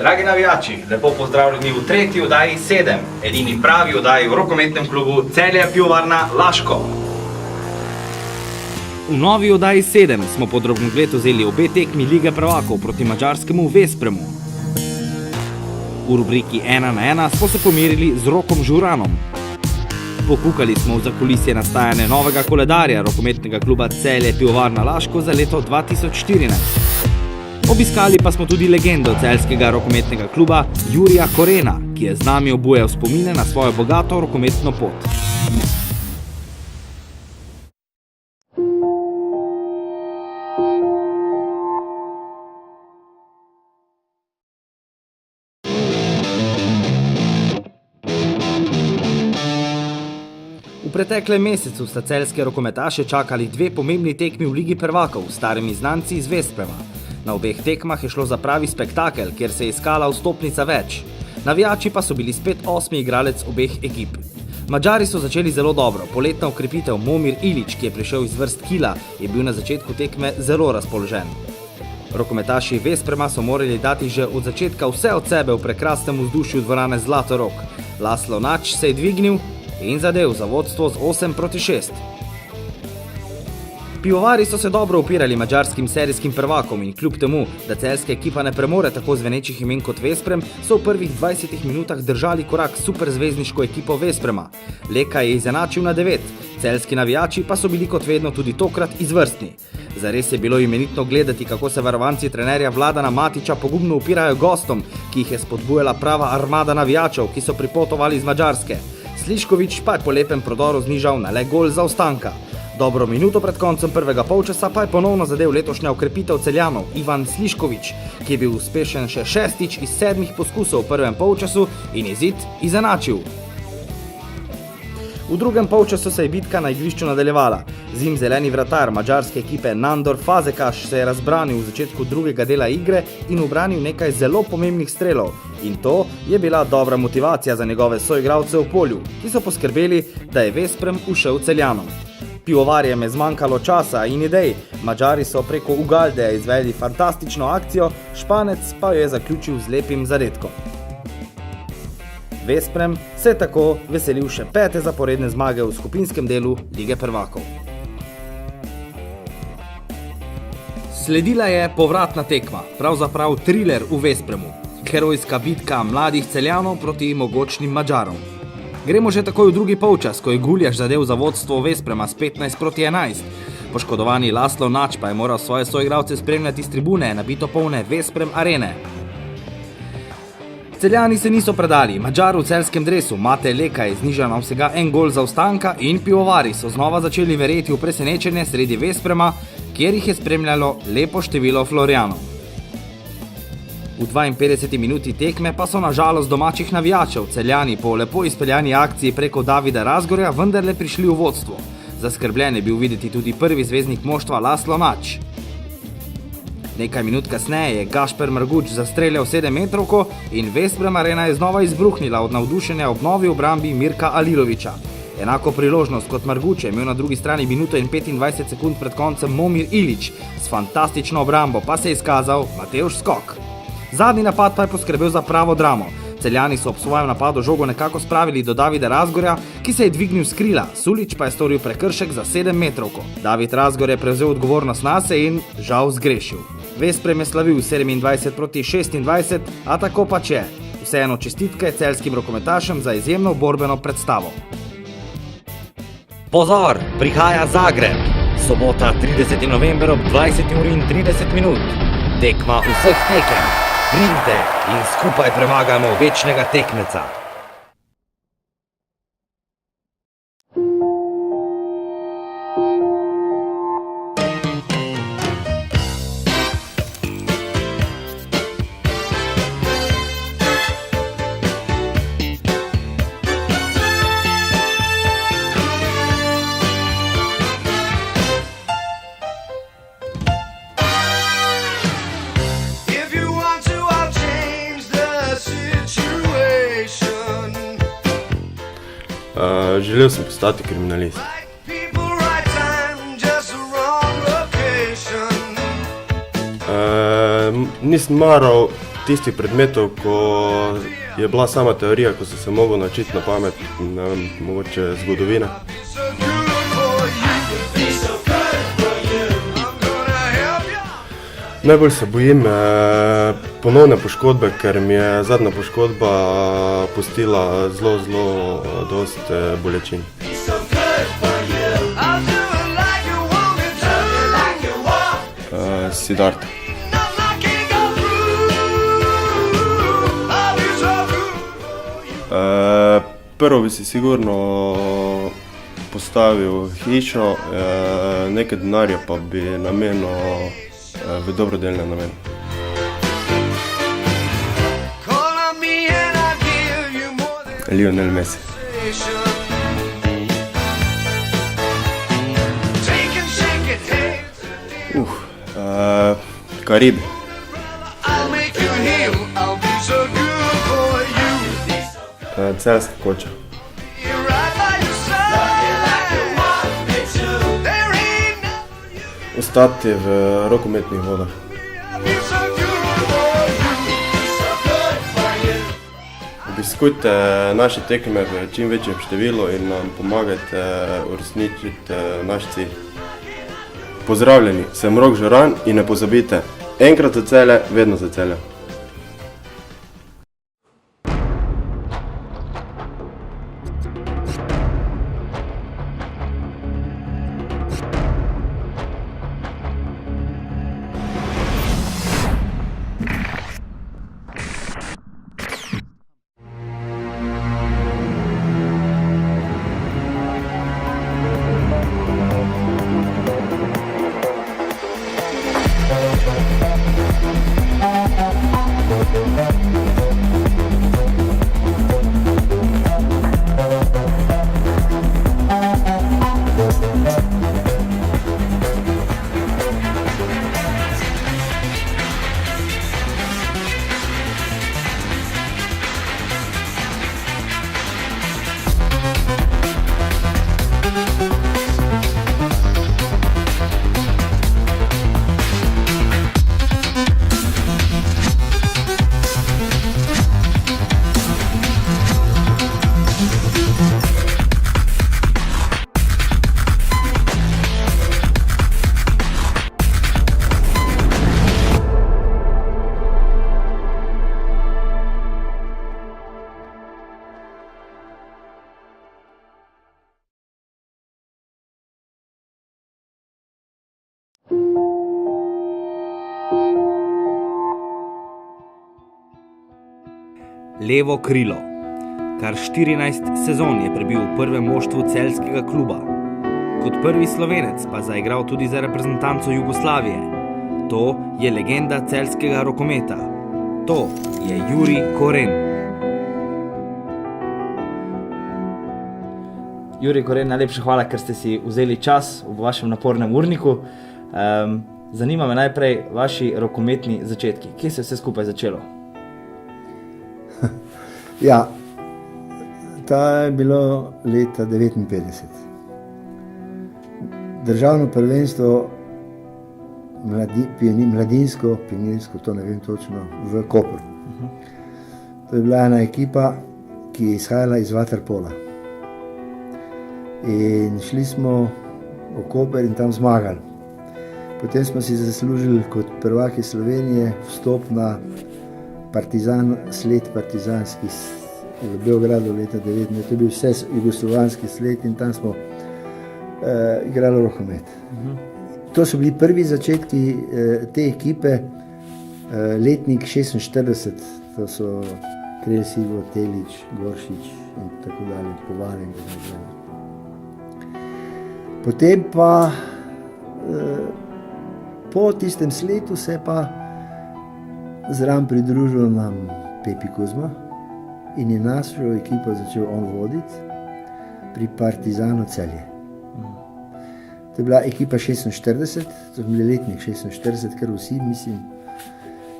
Dragi navijači, lepo pozdravljeni v tretji oddaji 7, edini pravi oddaji v rokometnem klubu Celje Pivovarna Laško. V novi oddaji 7 smo pod drobnogled vzeli obe tekmi Lige prvakov proti madžarskemu Vespremu. V rubriki 1 na 1 smo se pomerili z Rokom Žuranom. Pokukali smo v zakulisje nastajanja novega koledarja rokometnega kluba Celje Pivovarna Laško za leto 2014. Obiskali pa smo tudi legendo celjskega rokometnega kluba Jurija Korena, ki je z nami obujal spomine na svojo bogato rokometno pot. V preteklem mesecu sta celjske rokometaše čakali dve pomembni tekmi v Ligi prvakov s starimi znanci iz Vesprema. Na obeh tekmah je šlo za pravi spektakel, kjer se je iskala vstopnica več. Navijači pa so bili spet osmi igralec obeh ekip. Madžari so začeli zelo dobro. Poletna okrepitev Momir Ilić, ki je prišel iz vrst Kila, je bil na začetku tekme zelo razpoložen. Rokometaši Vesprema so morali dati že od začetka vse od sebe v prekrasnem vzdušju dvorane Zlatorog. Laslo Nač se je dvignil in zadel za vodstvo z 8-6. Pivovari so se dobro upirali madžarskim serijskim prvakom in kljub temu, da celjska ekipa ne premore tako zvenečih imen kot Vesprem, so v prvih 20 minutah držali korak s superzvezdniško ekipo Vesprema. Leka je izenačil na 9, celjski navijači pa so bili kot vedno tudi tokrat izvrstni. Zares je bilo imenitno gledati, kako se varovanci trenerja Vladana Matića pogumno upirajo gostom, ki jih je spodbujala prava armada navijačev, ki so pripotovali iz Madžarske. Slišković pa je po lepem prodoru znižal na le gol zaostanka. Dobro minuto pred koncem prvega polčasa pa je ponovno zadel letošnja okrepitev Celjanov Ivan Slišković, ki je bil uspešen še 6 iz 7 poskusov v prvem polčasu in izid izenačil. V drugem polčasu se je bitka na igrišču nadaljevala. Zimzeleni vratar madžarske ekipe Nandor Fazekaš se je razbranil v začetku drugega dela igre in ubranil nekaj zelo pomembnih strelov. In to je bila dobra motivacija za njegove soigralce v polju, ki so poskrbeli, da je Vesprem ušel Celjanom. Pivovarjem je zmanjkalo časa in idej, Madžari so preko Ugalde izvedli fantastično akcijo, Španec pa jo je zaključil z lepim zadetkom. Vesprem se je tako veselil še 5. zaporedne zmage v skupinskem delu Lige prvakov. Sledila je povratna tekma, pravzaprav triler v Vespremu, herojska bitka mladih Celjanov proti mogočnim Madžarom. Gremo že takoj v drugi polčas, ko je Guljaš zadel za vodstvo Vesprema s 15-11. Poškodovani Laslo Nač pa je moral svoje soigralce spremljati z tribune, nabito polne Vesprem arene. Celjani se niso predali, Madžar v celjskem dresu Mate Leka je znižal na vsega en gol zaostanka in pivovari so znova začeli verjeti v presenečenje sredi Vesprema, kjer jih je spremljalo lepo število Florijanov. V 52 minuti tekme pa so na žalost domačih navijačev Celjani po lepo izpeljani akciji preko Davida Razgorja vendarle prišli v vodstvo. Zaskrbljen je bil videti tudi prvi zvezdnik moštva Laslo Nač. Nekaj minut kasneje je Gašper Marguč zastreljal 7-metrovko in Vesprem arena je znova izbruhnila od navdušenja ob novi obrambi Mirka Alilovića. Enako priložnost kot Marguč je imel na drugi strani minuto in 25 sekund pred koncem Momir Ilić, s fantastično obrambo pa se je izkazal Matevž Skok. Zadnji napad pa je poskrbel za pravo dramo. Celjani so ob svojem napadu žogo nekako spravili do Davida Razgorja, ki se je dvignil s krila, Sulić pa je storil prekršek za 7-metrovko. David Razgor je prevzel odgovornost nase in žal zgrešil. Vesprem je slavil 27-26, a tako pač je. Vseeno čestitke celjskim rokometašem za izjemno borbeno predstavo. Pozor, prihaja Zagreb! Sobota 30. november ob 20:30. Tekma vseh tekem. Pridite in skupaj premagamo večnega tekmeca. Želel sem postati kriminalist. Nisem maral tistih predmetov, ko je bila sama teorija, ko si se mogel naučiti na pamet, ne vem, mogoče zgodovina. Najbolj se bojim ponovne poškodbe, ker mi je zadnja poškodba pustila zelo dosti bolečin. Siddhartha. Prvo bi si sigurno postavil hišo, nekaj denarja pa bi namenil v dobrodelne namene. Lionel Messi. Karibi. Celjska Koča. Ostati v rokometnih vodah. Obiskujte naše tekme v čim večjem številu in nam pomagajte uresničiti naš cilj. Pozdravljeni, sem Rok Žuran in ne pozabite, enkrat za Celje, vedno za Celje. Levo krilo. Kar 14 sezon je prebil v prvem moštvu celjskega kluba. Kot prvi Slovenec pa zaigral tudi za reprezentanco Jugoslavije. To je legenda celjskega rokometa. To je Jurij Koren. Jurij Koren, najlepša hvala, ker ste si vzeli čas v vašem napornem urniku. Zanima me najprej vaši rokometni začetki. Kje se je vse skupaj začelo? Ja, to je bilo leta 1959. Državno prvenstvo mladinsko, pionirsko, to ne vem točno, v Kopru. To je bila ena ekipa, ki je izhajala iz vaterpola. In šli smo v Koper in tam zmagali. Potem smo si zaslužili kot prvaki Slovenije vstop na sled partizanski v Beogradu leta 19. To je bil vse jugoslovanski sled in tam smo igrali rokomet. To so bili prvi začetki te ekipe, letnik 46, to so Krelj Silvo, Telić, Goršič in tako dalje, Povalen. Potem pa po tistem sletu se pa zraven pridružil nam Pepi Kuzma in je našo ekipo začel on voditi pri Partizanu Celje. To je bila ekipa 46, to je bil letnik 46, kar vsi mislim.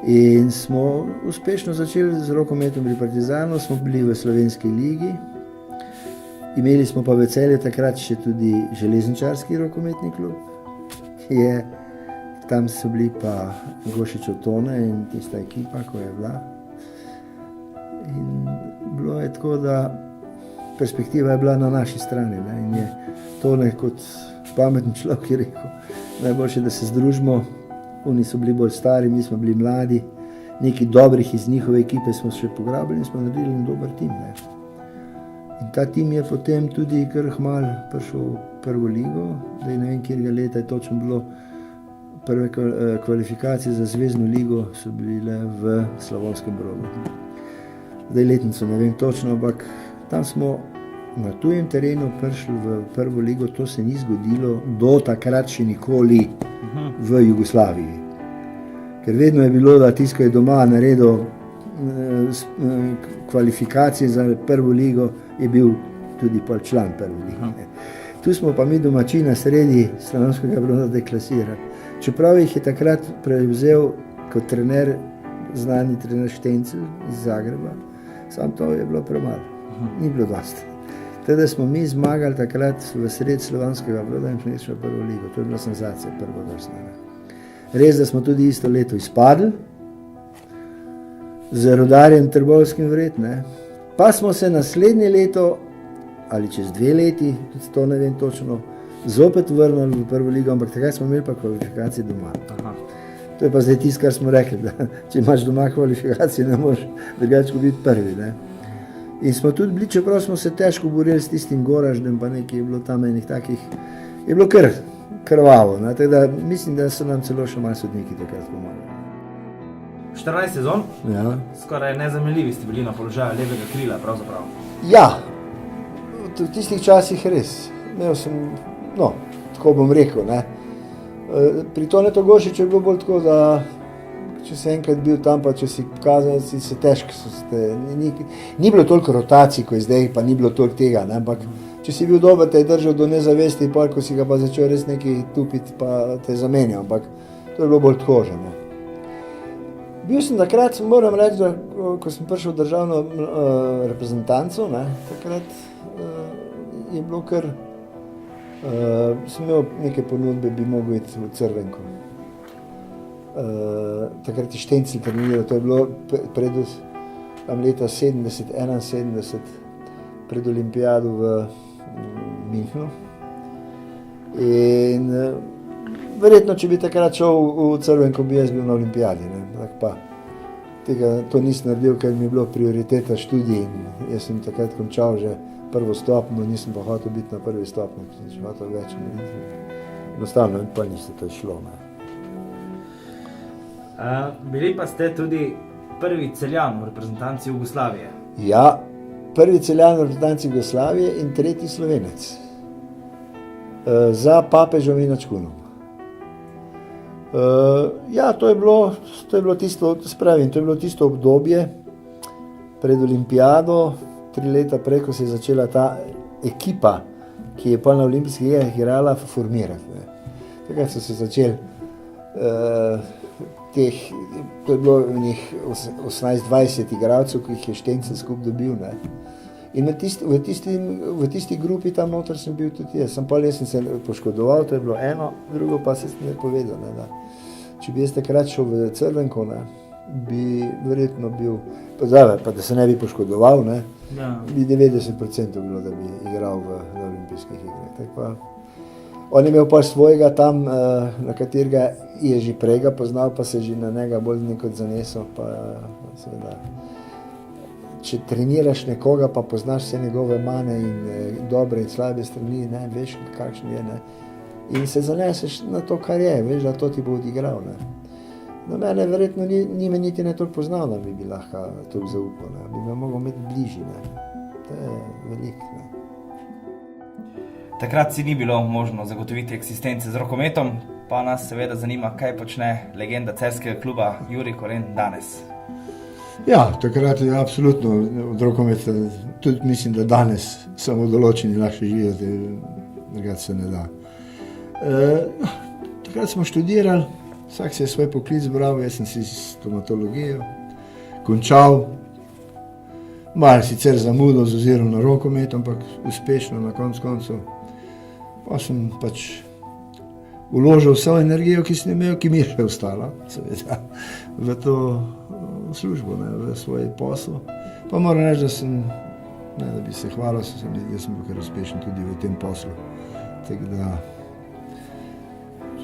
In smo uspešno začeli z rokometom pri Partizanu, smo bili v slovenski ligi. Imeli smo pa v Celju takrat še tudi železničarski rokometni klub, ki je tam so bili pa Gošičev Tone in tista ekipa, ko je bila. In bilo je tako, da perspektiva je bila na naši strani, ne? In je Tone kot pameten človek je rekel, najboljše, da se združimo, oni so bili bolj stari, mi smo bili mladi, nekaj dobrih iz njihove ekipe smo še pograbili in smo naredili en dober tim. Ne? In ta tim je potem tudi kar hmal prišel v prvo ligo, da ne vem, kjerega leta je točno bilo, prve kvalifikacije za zvezdno ligo so bile v Slavonskem Brodu. Zdaj letnico ne vem točno, ampak tam smo na tujem terenu prišli v prvo ligo, to se ni zgodilo do takrat še nikoli v Jugoslaviji. Ker vedno je bilo, da tisto, ko je doma naredil kvalifikacije za prvo ligo, je bil tudi član prve lige. Tu smo pa mi domačina sredi Slavonskega Broda deklasirali. Čeprav jih je takrat prevzel kot trener, znani trener Štencel iz Zagreba, samo to je bilo premalo, ni bilo dosti. Teda smo mi zmagali takrat v sred Slavonskega Broda in smo išli v prvo ligo. To je bila senzacija prvovrstna. Res, da smo tudi isto leto izpadli, z Rudarjem Trbovskim vred, ne. Pa smo se naslednje leto, ali čez 2 leti, to ne vem točno, zopet vrnili v prvo ligo, ampak takrat smo imeli pa kvalifikacije doma. Aha. To je pa zdaj tisto, kar smo rekli, da če imaš doma kvalifikacije, ne moreš drugače biti prvi. Ne. In smo tudi bili, čeprav smo se težko borili s tistim Goraždem, pa nekaj je bilo tam enih takih, je bilo kar krvavo. Ne. Tako da mislim, da so nam celo še malo sodniki takrat pomagali. 14 sezon, Ja. skoraj nezamenljivi ste bili na položaju levega krila, pravzaprav. Ja, v tistih časih res. Imel sem, no, tako bom rekel, ne. Pri Tonetu Gošiču je bilo bolj tako, da če si enkrat bil tam, pa če si pokazal, si se težko, ni bilo toliko rotacij, kot je zdaj, pa ni bilo toliko tega, ne, ampak če si bil dober, te je držal do nezavesti, pa ko si ga pa začel res nekaj tupiti, pa te zamenjal, ampak to je bilo bolj tako že, ne. Bil sem takrat, moram reči, da ko sem prišel v državno reprezentanco, ne, takrat je bilo kar, sem imel neke ponudbe, bi mogel iti v Crvenko. Takrat je Štencel treniral, to je bilo pred leta 70-71, pred olimpijado v Münchnu. In verjetno, če bi takrat šel v Crvenko, bi jaz bil na olimpijadi, ne. Tak pa to nisem naredil, ker mi je bilo prioriteta študij in jaz sem takrat končal že prvo stopnjo, nisem pa hotel biti na prvi stopnji, ker sem hotel več narediti. Enostavno pa niste to šlo, ne. Bili pa ste tudi prvi Celjan v reprezentanci Jugoslavije. Ja, prvi Celjan v reprezentanci Jugoslavije in tretji Slovenec. Za Papežom in Načkunom. Ja, to je bilo tisto, spravim, to je bilo tisto obdobje pred olimpijado, 3 leta prej, ko se je začela ta ekipa, ki je pa na olimpijskih igrah igrala, formirati. Ne. Takrat so se začeli to je bilo njih 18-20 igralcev, ki jih je Štencel skupaj dobil. Ne. In v tisti grupi tam noter sem bil tudi jaz. Jaz sem se poškodoval, to je bilo eno, drugo pa se mi je povedal, ne, da če bi jaz takrat šel v Crvenko, ne, bi verjetno bil, pa da se ne bi poškodoval, ne, Ja. bi 90% bilo, da bi igral v olimpijskih igrah. Tako pa, on je imel pa svojega tam, na katerega je že prej ga poznal, pa se že na njega bolj nekot zanesel, pa seveda. Če treniraš nekoga, pa poznaš vse njegove mane in dobre in slabe strani, ne, veš, kakšen je, ne, in se zaneseš na to, kar je, veš, da to ti bo odigral, ne. No, mene verjetno ni me niti ne toliko poznal, da bi lahko toliko zaupal, ne, bi me mogel imeti bližje, ne. To je veliko, ne. Takrat si ni bilo možno zagotoviti eksistence z rokometom, pa nas seveda zanima, kaj počne legenda celjskega kluba Jurij Koren danes. Ja, takrat je absolutno od rokometa, tudi mislim, da danes samo določeni lahko živijo, drugače se ne da. Takrat smo študirali, vsak se je svoj poklic bral, jaz sem si stomatologijo končal, malo sicer zamudil z ozirom na rokomet, ampak uspešno na koncu. Pa sem pač vložil vso energijo, ki sem imel, ki mi je še ostala, seveda, v to službo, ne, v svoj posel. Pa moram reči, da sem, ne da bi se hvalil, jaz sem bil kar uspešen tudi v tem poslu. Tako da,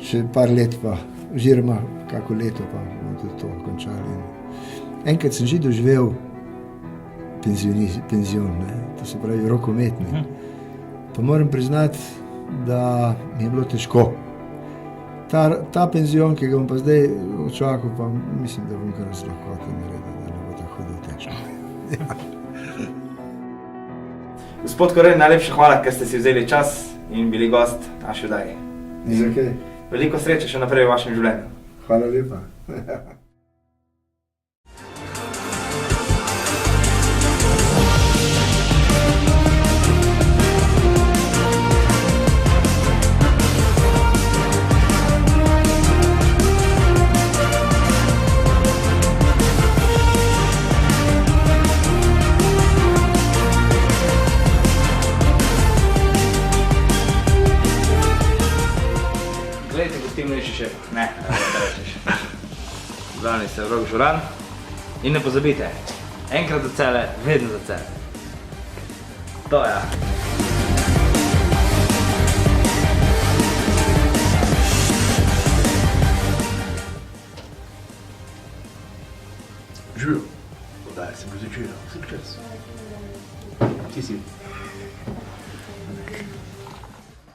še par let pa, oziroma kako leto pa bomo tudi to končali. Enkrat sem že doživel penzion, ne, to se pravi rokometni. Pa moram priznati, da mi je bilo težko. Ta penzion, ki ga bom pa zdaj očakal, pa mislim, da bom kar z lahkoto naredil, da ne bo tako hudo težko. Gospod Koren, najlepša hvala, ker ste si vzeli čas in bili gost naše oddaje. Ni za kaj. Veliko sreče še naprej v vašem življenju. Hvala lepa. Glejte, gostilniški šef. Ne, da rečeš. Glavni se Rok Žuran. In ne pozabite, enkrat za Celje, vedno za Celje. To je. Živijo. Oddaja se bo začela. Vse čas. Ti si.